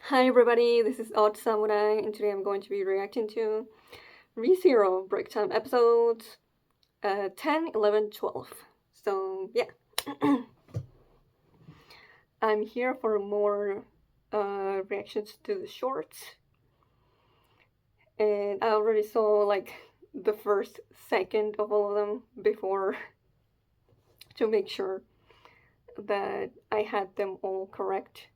Hi everybody, this is Odd Samurai, and today I'm going to be reacting to ReZero Break Time episodes 10, 11, 12. So, yeah. I'm here for more reactions to the shorts, and I already saw like the first second of all of them before to make sure that I had them all correct.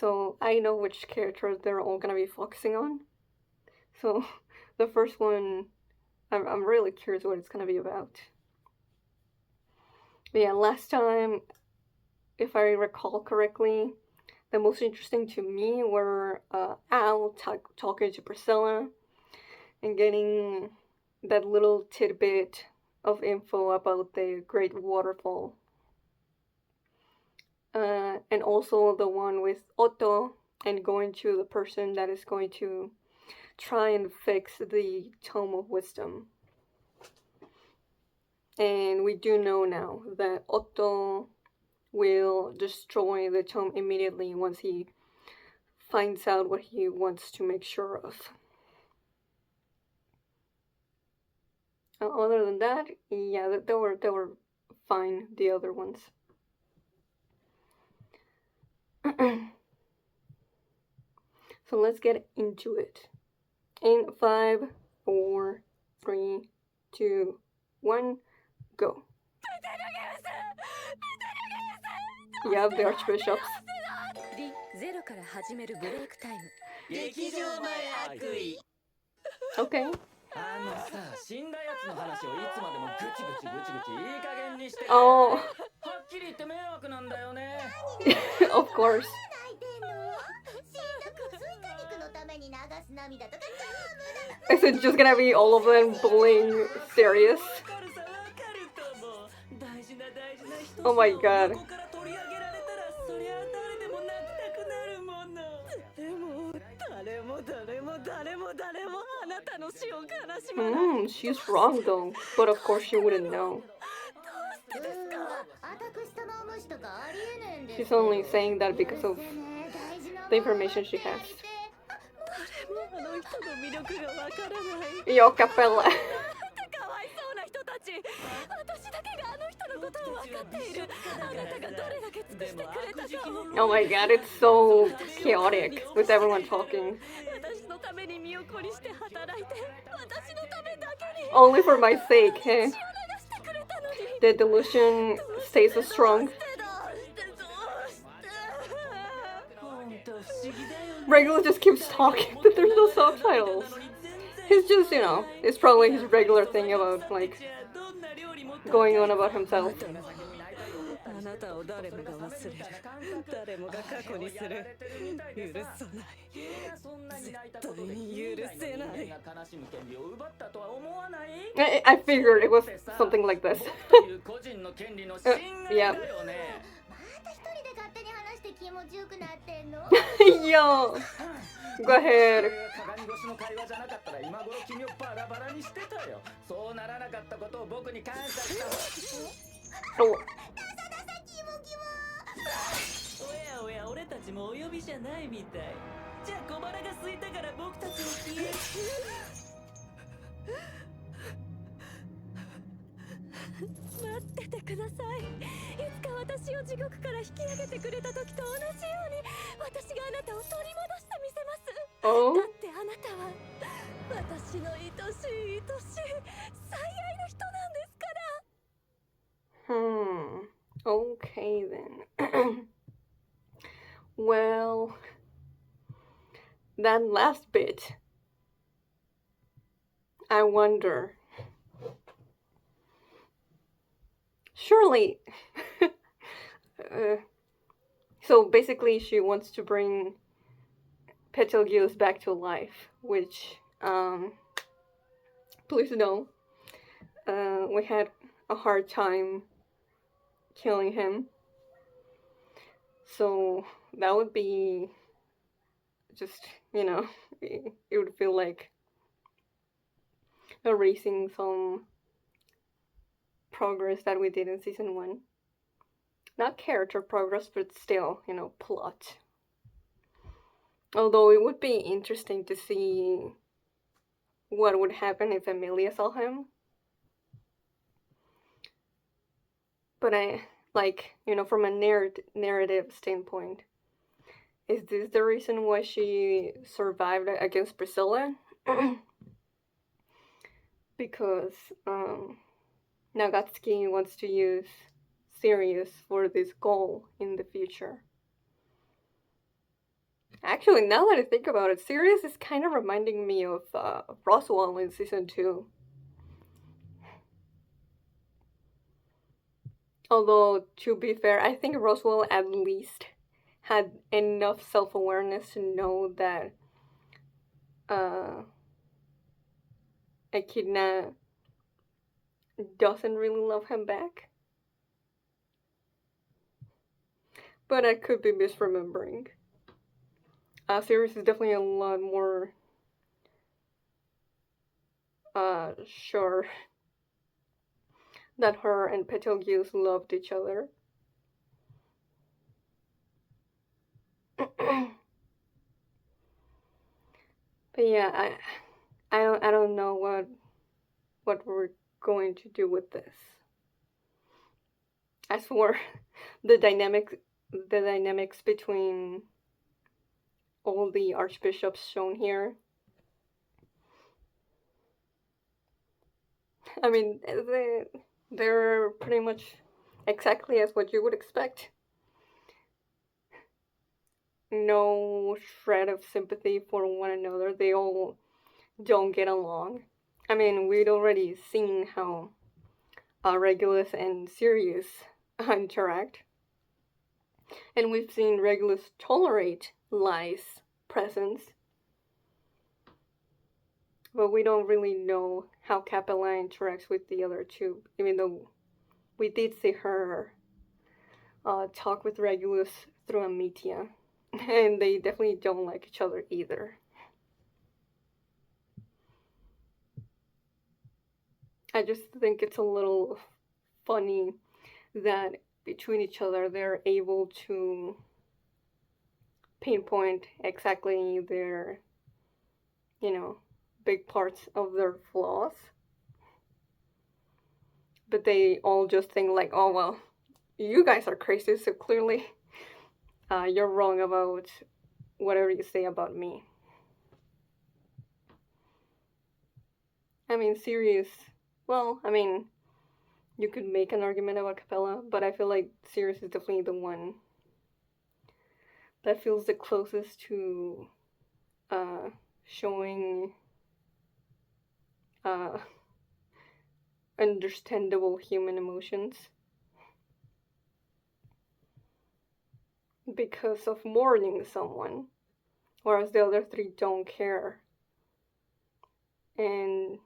So, I know which characters they're all gonna be focusing on. So, the first one I'm really curious what it's gonna be about. But yeah, last time, if I recall correctly, the most interesting to me were Al talking to Priscilla and getting that little tidbit of info about the Great Waterfall. And also the one with Otto and going to the person that is going to try and fix the Tome of Wisdom. And we do know now that Otto will destroy the tome immediately once he finds out what he wants to make sure of. Other than that, yeah, they were fine. The other ones. So let's get into it. In 5, 4, 3, 2, 1, go. Yeah, the archbishops. ゼロから始めるブレイクタイム。劇場前悪意 Okay. あのさ死んだやつの話をいつまでもぐちぐちいい加減にして Oh. はっきり言って迷惑なんだよね Of course. 泣いてんの死んだくついた肉のために流す涙とか Is it just gonna be all of them bullying Sirius? わかるさわかると思う大事な人 Oh my god. 横から取り上げられたらそりゃ誰でも泣きたくなるものでも誰もあなたの死を悲しまない She's wrong though. But of course she wouldn't know. 私との虫とかありえねえんです She's only saying that because of 大事な the information she has. 誰もあの人の魅力がわからない Yo, Capella. かわいそうな人たち私だけがあの人のことを分かっているあなたがどれだけ尽くしてくれたかを Oh my god, it's so chaotic with everyone talking. 私のために身を粉にして働いて私のためだけに Only for my sake, hey? 血を流してくれたのに The delusion stays so strong. どうして本当不思議だよね Regular just keeps talking, but there's no subtitles. He's just, it's probably his regular thing about, like, going on about himself. あなたを誰もが忘れる誰もが過去にする許さない絶対に許せない I figured it was something like this. Yeah. また一人で勝手に話して気持ちよくなってんの Yo, go ahead. 鏡越しの会話じゃなかったら今頃君をバラバラにしてたよそうならなかったことを僕に感謝した Oh, おや俺たちもお呼びじゃないみたいじゃあ小腹が空いたから僕たちも消え待っててくださいいつか私を地獄から引き上げてくれた時と同じように私があなたを取り戻してみせます oh. だってあなたは私の愛しい最愛の人なんですから Okay then. Well, that last bit, I wonder. Surely. So basically, she wants to bring Betelgeuse back to life, which, please know, we had a hard time killing him. So that would be just, it would feel like erasing some progress that we did in season 1. Not character progress, but still, plot. Although it would be interesting to see what would happen if Emilia saw him. But from a narrative standpoint, is this the reason why she survived against Priscilla? Because Nagatsuki wants to use Sirius for this goal in the future. Actually, now that I think about it, Sirius is kind of reminding me of Roswell in season 2. Although, to be fair, I think Roswell at least had enough self-awareness to know that Echidna doesn't really love him back. But I could be misremembering. Sirius is definitely a lot more sure that her and Betelgeuse loved each other. But yeah, I don't know what we're going to do with this. As for the dynamics between all the archbishops shown here, I mean, they're pretty much exactly as what you would expect. No shred of sympathy for one another. They all don't get along. I mean, we'd already seen how Regulus and Sirius interact. And we've seen Regulus tolerate Lai's presence. But we don't really know how Capella interacts with the other two, even though we did see her talk with Regulus through Amitia. And they definitely don't like each other either. I just think it's a little funny that between each other they're able to pinpoint exactly their, big parts of their flaws. But they all just think like, oh well, you guys are crazy, so clearly you're wrong about whatever you say about me. I mean, Sirius, well, I mean, you could make an argument about Capella, but I feel like Sirius is definitely the one that feels the closest to showing understandable human emotions. Because of mourning someone, whereas the other three don't care. And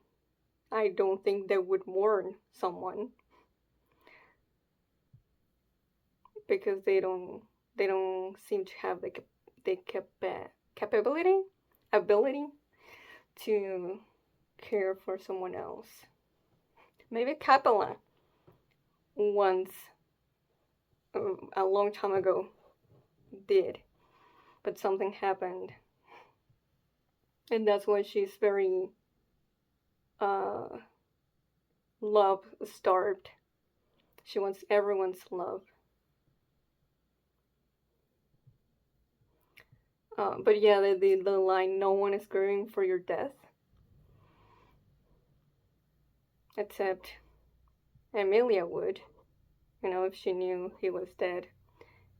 I don't think they would mourn someone because they don't seem to have the ability to care for someone else. Maybe Capella once, a long time ago, did, but something happened, and that's why she's very love starved. She wants everyone's love. But yeah, the line, no one is grieving for your death, except Emilia would, if she knew he was dead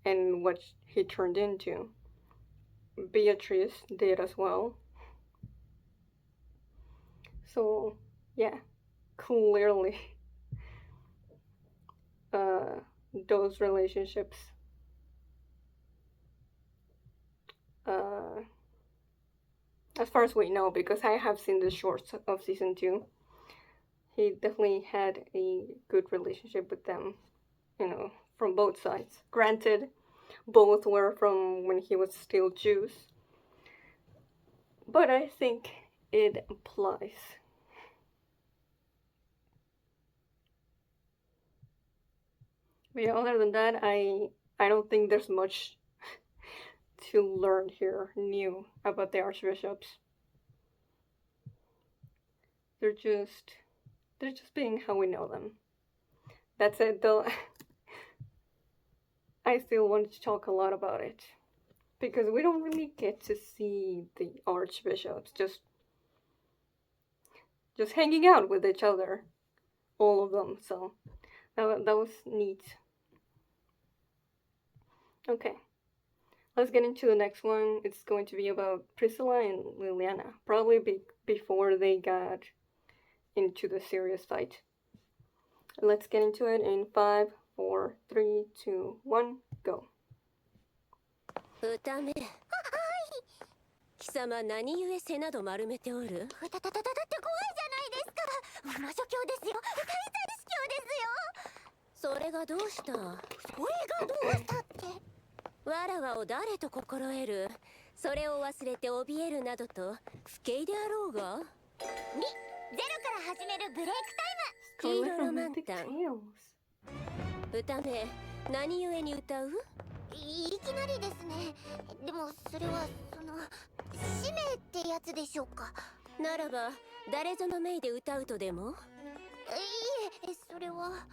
and what he turned into. Beatrice did as well. So yeah, clearly those relationships as far as we know, because I have seen the shorts of season 2, he definitely had a good relationship with them, from both sides. Granted, both were from when he was still Jews, but I think it applies. But yeah, other than that, I don't think there's much to learn here new about the archbishops. They're just being how we know them. That's it though. I still want to talk a lot about it because we don't really get to see the archbishops just hanging out with each other, all of them. So that was neat. Okay, let's get into the next one. It's going to be about Priscilla and Liliana, probably before they got into the serious fight. Let's get into it in 5, 4, 3, 2, 1, go. 歌目貴様何故背など丸めておるだって怖いじゃないですか。魔女教ですよ。大祭司教ですよ。それがどうしたそれがどうしたって。わらわを誰と心得るそれを忘れて怯えるなどと不敬であろうがゼロから始めるブレイク黄色ロマン Romantic タン Tales. 歌目何故に歌うタイム。いきなりですね。でもそれは使命ってやつでしょうか。ならば誰ぞの命で歌うとでもいえ、それは。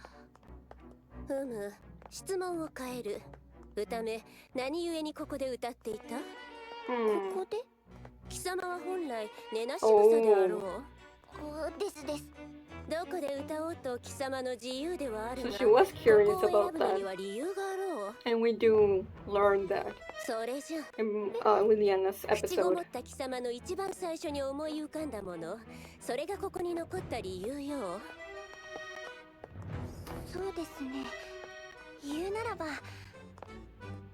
ふむ質問を変える歌目何故にここで歌っていたこ Hmm. こで貴様は本来根なし草であろうですです。どこで歌おうと貴様の自由ではある So が she was こ curious こを about 選ぶの that, には理由があろう and we do learn that それじゃ in Liliana's 口ごも episode. った貴様の一番最初に思い浮かんだものそれがここに残った理由よそうですね。言うならば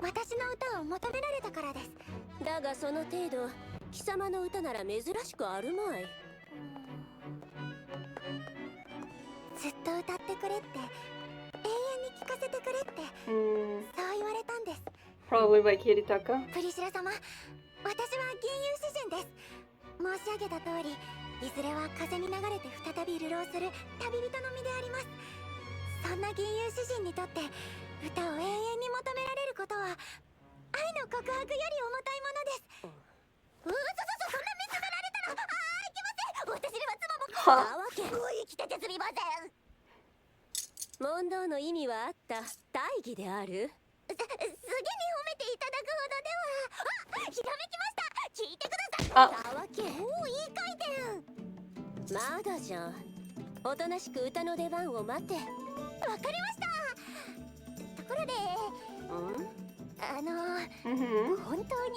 私の歌を求められたからです。だがその程度貴様の歌なら珍しくあるまいずっと歌ってくれって永遠に聴かせてくれって Hmm. そう言われたんです。 Probably by Kiritaka. プリシラ様、私は銀融詩人です。申し上げた通り、いずれは風に流れて再び流浪する旅人の身であります。そんな銀融詩人にとって歌を永遠に求められることは愛の告白より重たいものです。そんな見つめられたらいけません。私には妻もなわけ生きててすみません。問答の意味はあった大義であるすげに褒めていただくほどでは。ひらめきました。聞いてください。なわけいい回転。まだじゃんおとなしく歌の出番を待てわかりました。ところでMm-hmm. 本当に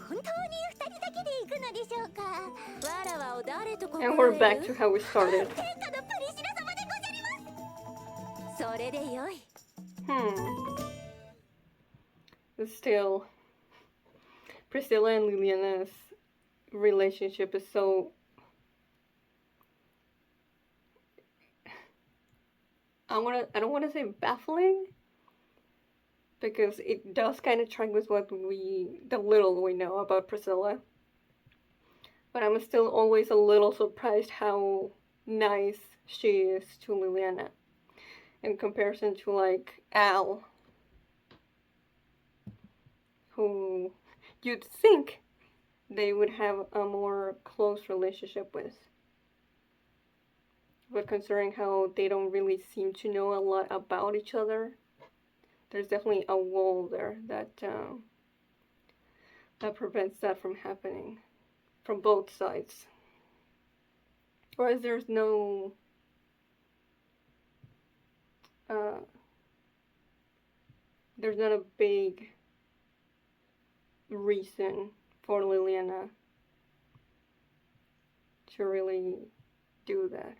二人だけで行くのでしょうか。わらわを誰と And we're 心 back 得 to る how we started. 天下のプリシラ様でござります。それでよい But still, Priscilla and Liliana's relationship is so. I don't want to say baffling, because it does kind of track with the little we know about Priscilla. But I'm still always a little surprised how nice she is to Liliana in comparison to like Al, who you'd think they would have a more close relationship with. But considering how they don't really seem to know a lot about each other, there's definitely a wall there that prevents that from happening from both sides. Whereas there's no there's not a big reason for Liliana to really do that.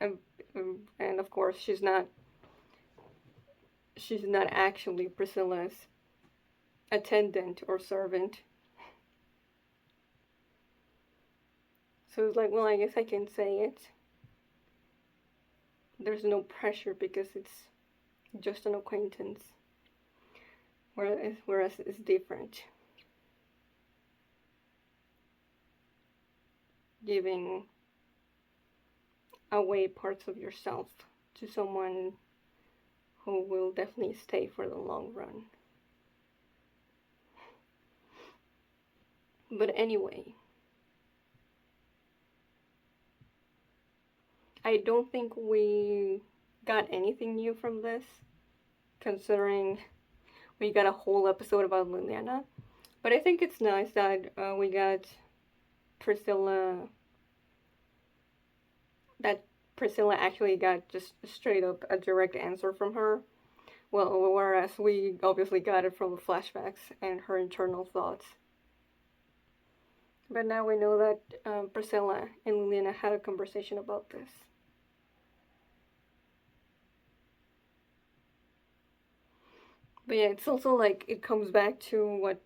And of course she's not actually Priscilla's attendant or servant. So it's like, well, I guess I can say it. There's no pressure because it's just an acquaintance. Whereas it's different. Giving away parts of yourself to someone who will definitely stay for the long run. But anyway, I don't think we got anything new from this, considering we got a whole episode about Liliana. But I think it's nice that we got Priscilla, that Priscilla actually got just straight up a direct answer from her. Well, whereas we obviously got it from the flashbacks and her internal thoughts. But now we know that Priscilla and Liliana had a conversation about this. But yeah, it's also like it comes back to what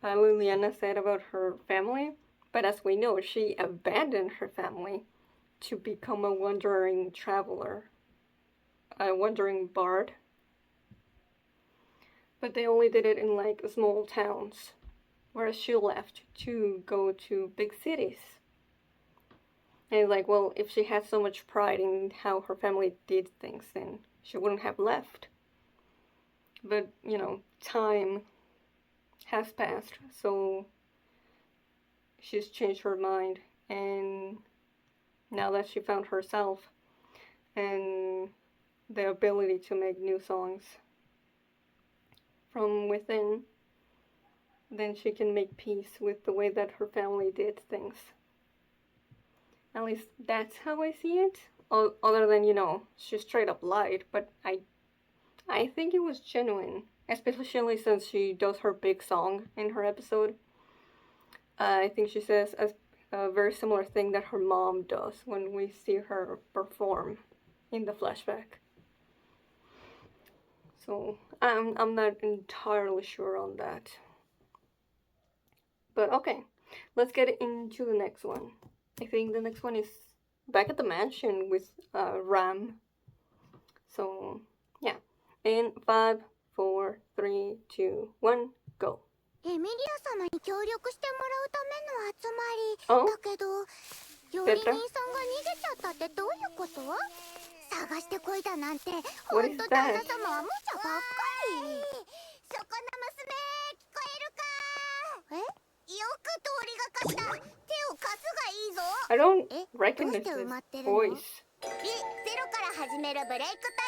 Liliana said about her family. But as we know, she abandoned her family to become a wandering traveler, a wandering bard. But they only did it in like small towns, whereas she left to go to big cities. And like, well, if she had so much pride in how her family did things, then she wouldn't have left. But, you know, time has passed, so she's changed her mind, and now that she found herself and the ability to make new songs from within, then she can make peace with the way that her family did things. At least that's how I see it. Other than, you know, she straight up lied, but I think it was genuine, especially since she does her big song in her episode. I think she says a very similar thing that her mom does when we see her perform in the flashback. So I'm not entirely sure on that. But okay, let's get into the next one. I think the next one is back at the mansion with Ram. So yeah, in 5, 4, 3, 2, 1, go. エミリア様に協力してもらうための集まりだけど、料理人さんが逃げちゃったってどういうこと？探してこいだなんて、ほんと旦那様は無茶ばっかり。そこの娘、聞こえるか？え？よく通りがかった。手を貸すがいいぞ。I don't recognize this voice. ゼロから始めるブレイクタ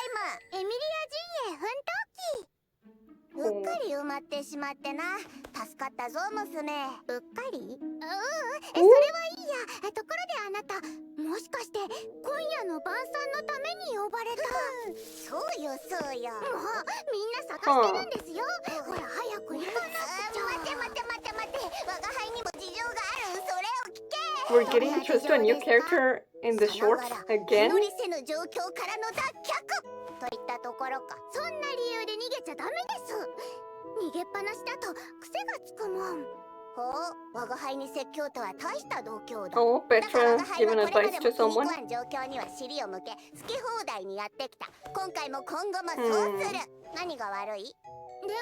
イム。エミリア陣営奮闘期。うっかり埋まってしまってな。助かったぞ娘。うっかり？それはいいや。ところであなた、もしかして今夜の晩餐のために呼ばれた？そうよそうよ。もうみんな探してるんですよ。ほら早く行かなくちゃ。待て。我が輩にも事情がある。それを聞け。We're getting introduced to a new character in the shorts again? 気乗りせぬ状況からの脱却といったところか。そんな理由で逃げちゃダメです。逃げっぱなしだと癖がつくもん。ほう、我が輩に説教とは大した度胸だ。 Oh, Petra giving advice to someone? 状況には尻を向け、好き放題にやってきた。今回も今後もそうする。何が悪い？でも、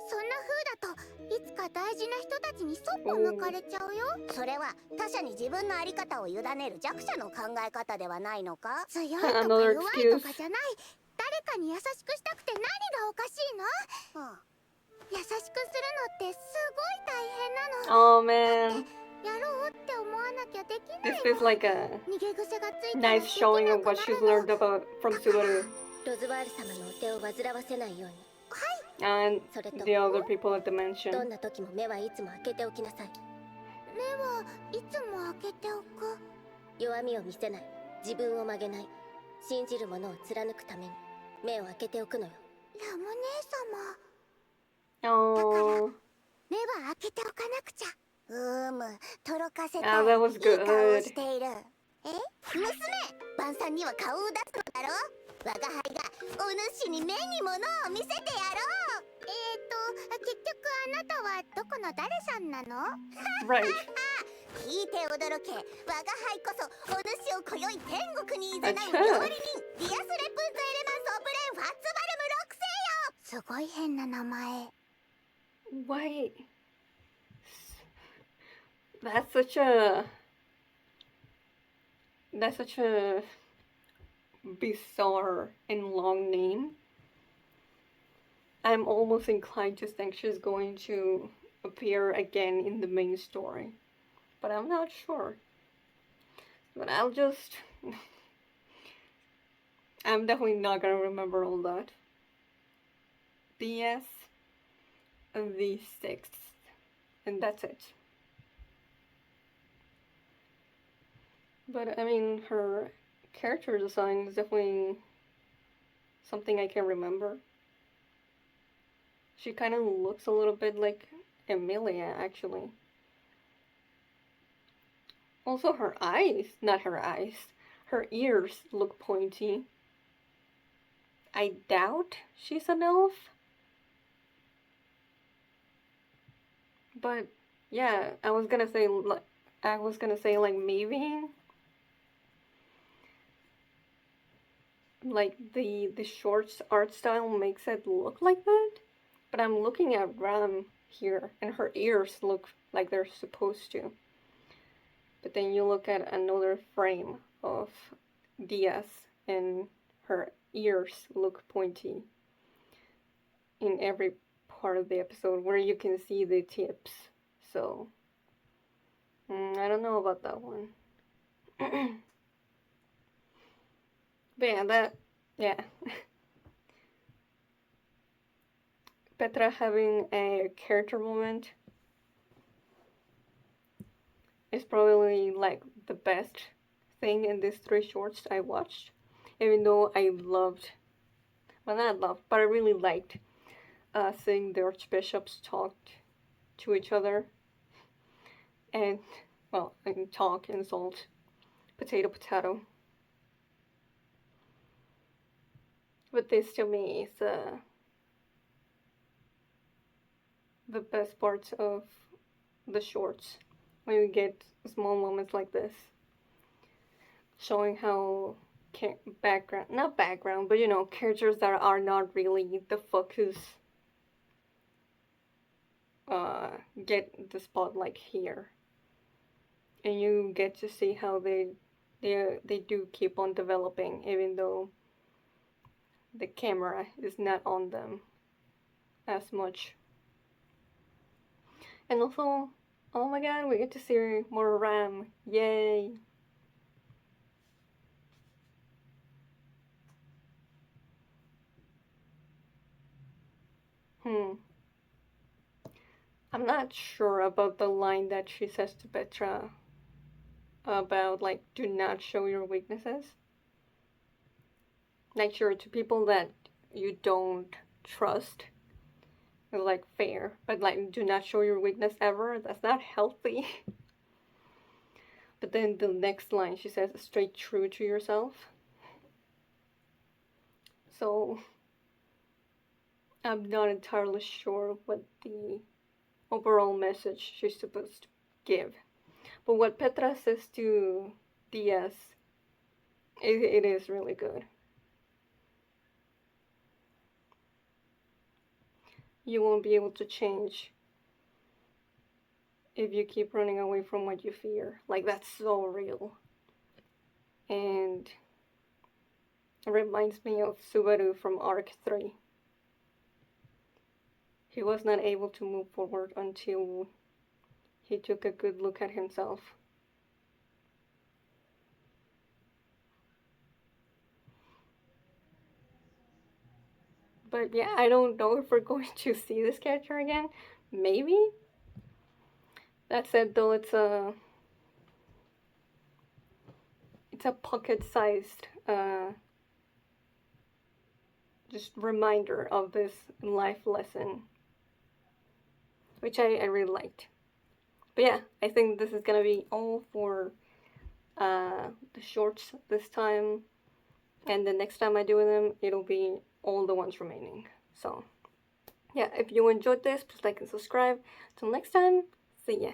そんな風だといつか大事な人たちにそっぽ向かれちゃうよ。それは他者に自分の在り方を委ねる弱者の考え方ではないのか？強いとか弱いとかじゃない。誰かに優しくしたくて何がおかしいの？優しくするのってすごい大変なの。Oh man. やろうって思わなきゃできないの。 This is like a 逃げ癖がついた nice showing of what she's learned about from Subaru ロズワール様のお手を煩わせないように。 and それと the other people at the どん mansion. な時も目はいつも開けておきなさい。目はいつも開けておく。弱みを見せない、自分を曲げない、信じるものを貫くために目を開けておくのよ。ラム姉様。 Oh. 目は開けておかなくちゃ。とろかせた。 Ah, that was いい顔を good. している。娘、晩餐には顔を出すのだろ。我が輩がお主に目に物を見せてやろう。結局あなたはどこの誰さんなの？ Right. 聞いて驚け。我が輩こそお主を今宵天国に誘う料理人、ディアス・レプンズ・エレマンス・オブレン・ファッツバルム6世よ。すごい変な名前。Wait. That's such a bizarre and long name. I'm almost inclined to think she's going to appear again in the main story. But I'm not sure. But I'm definitely not gonna remember all that. DS and the 6th. And that's it. But I mean, her character design is definitely something I can remember. She kind of looks a little bit like Emilia, actually. Also, her eyes, not her eyes, her ears look pointy. I doubt she's an elf. But yeah, I was gonna say like maybe like the shorts art style makes it look like that. But I'm looking at Ram here, and her ears look like they're supposed to. But then you look at another frame of DS, and her ears look pointy in every part of the episode where you can see the tips. So, I don't know about that one. But yeah. Petra having a character moment is probably like the best thing in these 3 shorts I watched. Even though I loved, well, not loved, but I really liked seeing the archbishops talk to each other. And, well, and talk, insult, potato, potato. But this to me is the best parts of the shorts, when you get small moments like this, showing how not background, but you know, characters that are not really the focus get the spotlight here, and you get to see how they do keep on developing, even though the camera is not on them as much. And also, oh my god, we get to see more Ram. Yay! I'm not sure about the line that she says to Petra about, like, do not show your weaknesses. Like, sure, to people that you don't trust, like, fair, but like, do not show your weakness ever. That's not healthy. But then the next line she says, stay true to yourself. So I'm not entirely sure what the overall message she's supposed to give. But what Petra says to DS, it is really good. You won't be able to change if you keep running away from what you fear. Like, that's so real. And it reminds me of Subaru from Arc 3. He was not able to move forward until he took a good look at himself. But yeah, I don't know if we're going to see this character again. Maybe? That said, though, it's a pocket-sized just reminder of this life lesson, which I really liked. But yeah, I think this is gonna be all for the shorts this time, and the next time I do them, it'll be all the ones remaining. So yeah, if you enjoyed this, please like and subscribe. Till next time, see ya.